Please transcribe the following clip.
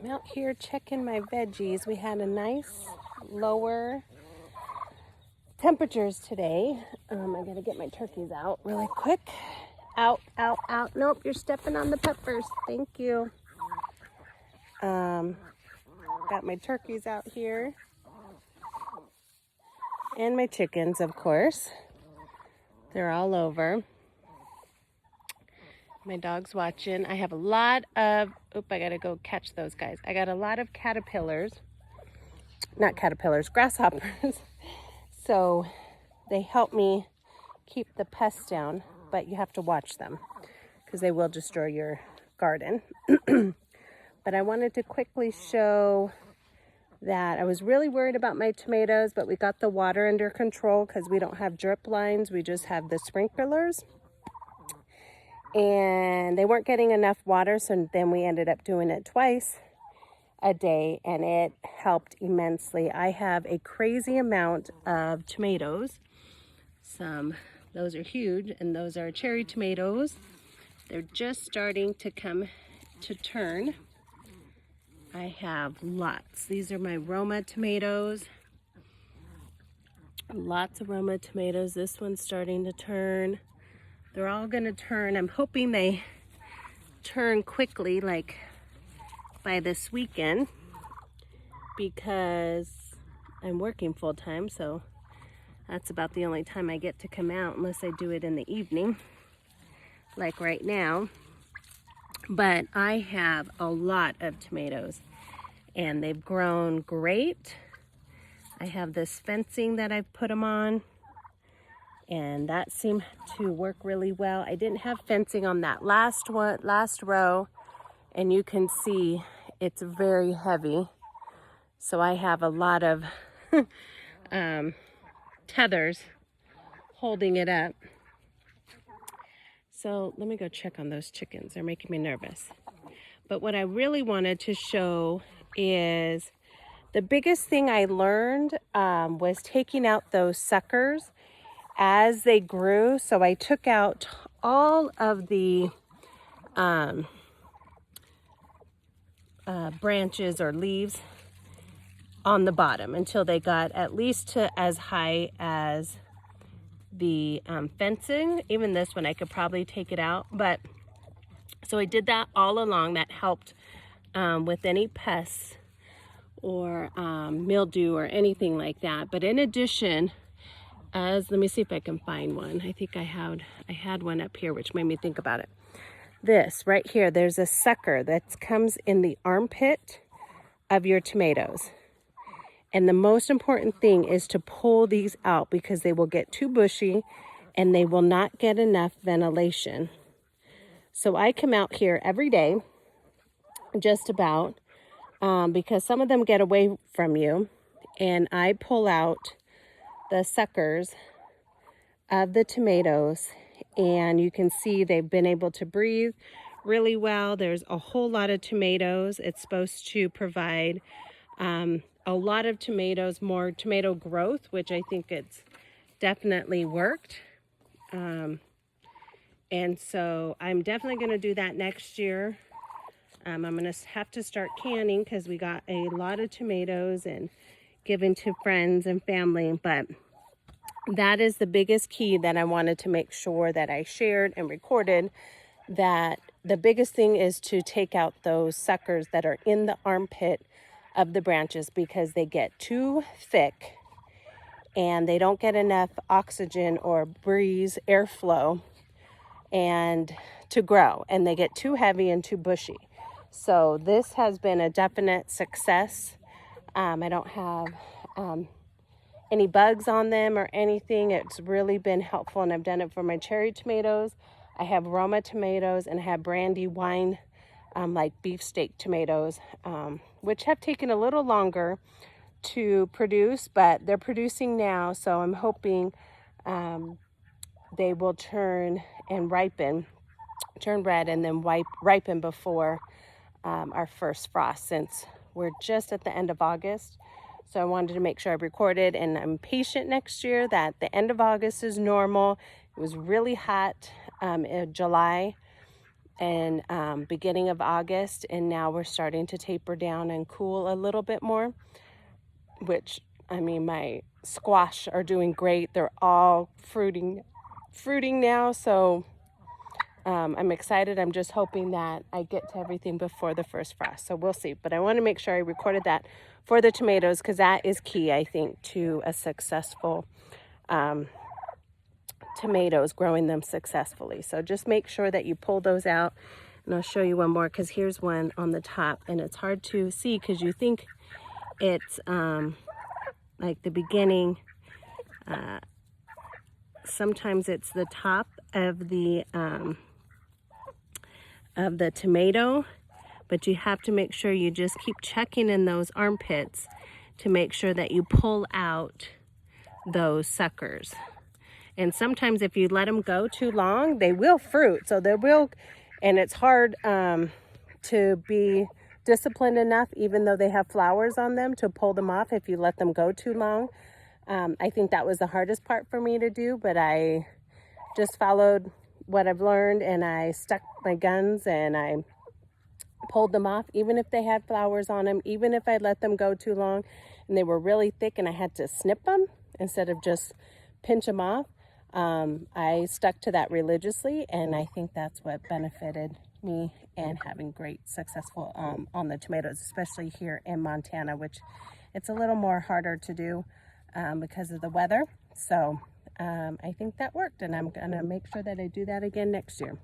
I'm out here checking my veggies. We had a nice lower temperatures today. I gotta get my turkeys out really quick. Out, out, out. Nope, you're stepping on the peppers. Thank you. Got my turkeys out here. And my chickens, of course. They're all over. My dog's watching. I have a lot of, I gotta go catch those guys. I got a lot of caterpillars. Not caterpillars, grasshoppers. So they help me keep the pests down, but you have to watch them because they will destroy your garden. But I wanted to quickly show that I was really worried about my tomatoes, but we got the water under control because we don't have drip lines. We just have the sprinklers. And they weren't getting enough water, so then we ended up doing it twice a day, and it helped immensely. I have a crazy amount of tomatoes. Those are huge, and those are cherry tomatoes. They're just starting to come to turn. I have lots. These are my Roma tomatoes. Lots of Roma tomatoes. This one's starting to turn. They're all gonna turn. I'm hoping they turn quickly, like by this weekend, because I'm working full time, so that's about the only time I get to come out unless I do it in the evening, like right now. But I have a lot of tomatoes and they've grown great. I have this fencing that I've put them on, and that seemed to work really well. I didn't have fencing on that last row, and you can see it's very heavy. So I have a lot of tethers holding it up. So let me go check on those chickens. They're making me nervous. But what I really wanted to show is the biggest thing I learned was taking out those suckers as they grew. So I took out all of the branches or leaves on the bottom until they got at least to as high as the fencing. Even this one I could probably take it out, but so I did that all along. That helped with any pests or mildew or anything like that. But in addition, let me see if I can find one. I think I had one up here, which made me think about it. This right here, there's a sucker that comes in the armpit of your tomatoes. And the most important thing is to pull these out because they will get too bushy and they will not get enough ventilation. So I come out here every day, just about, because some of them get away from you, and I pull out the suckers of the tomatoes, and you can see they've been able to breathe really well. There's a whole lot of tomatoes. It's supposed to provide a lot of tomatoes, more tomato growth, which I think it's definitely worked. And so I'm definitely going to do that next year. I'm going to have to start canning because we got a lot of tomatoes and given to friends and family. But that is the biggest key that I wanted to make sure that I shared and recorded, that the biggest thing is to take out those suckers that are in the armpit of the branches because they get too thick and they don't get enough oxygen or breeze, airflow, and to grow, and they get too heavy and too bushy. So this has been a definite success. I don't have any bugs on them or anything. It's really been helpful, and I've done it for my cherry tomatoes. I have Roma tomatoes and I have brandy wine, like beefsteak tomatoes, which have taken a little longer to produce, but they're producing now. So I'm hoping they will turn and ripen, turn red and then ripen before our first frost, since we're just at the end of August. So I wanted to make sure I recorded, and I'm patient next year that the end of August is normal. It was really hot in July, in beginning of August, and now we're starting to taper down and cool a little bit more, which, I mean, my squash are doing great. They're all fruiting now, so I'm excited. I'm just hoping that I get to everything before the first frost, so we'll see. But I want to make sure I recorded that for the tomatoes, because that is key, I think, to a successful tomatoes, growing them successfully. So just make sure that you pull those out, and I'll show you one more, because here's one on the top, and it's hard to see because you think it's like the beginning. Sometimes it's the top of the tomato, but you have to make sure you just keep checking in those armpits to make sure that you pull out those suckers. And sometimes if you let them go too long, they will fruit. So they will, and it's hard to be disciplined enough, even though they have flowers on them, to pull them off if you let them go too long. I think that was the hardest part for me to do, but I just followed what I've learned, and I stuck my guns and I pulled them off, even if they had flowers on them, even if I let them go too long and they were really thick and I had to snip them instead of just pinch them off. I stuck to that religiously, and I think that's what benefited me and having great successful on the tomatoes, especially here in Montana, which it's a little more harder to do because of the weather. So I think that worked, and I'm gonna make sure that I do that again next year.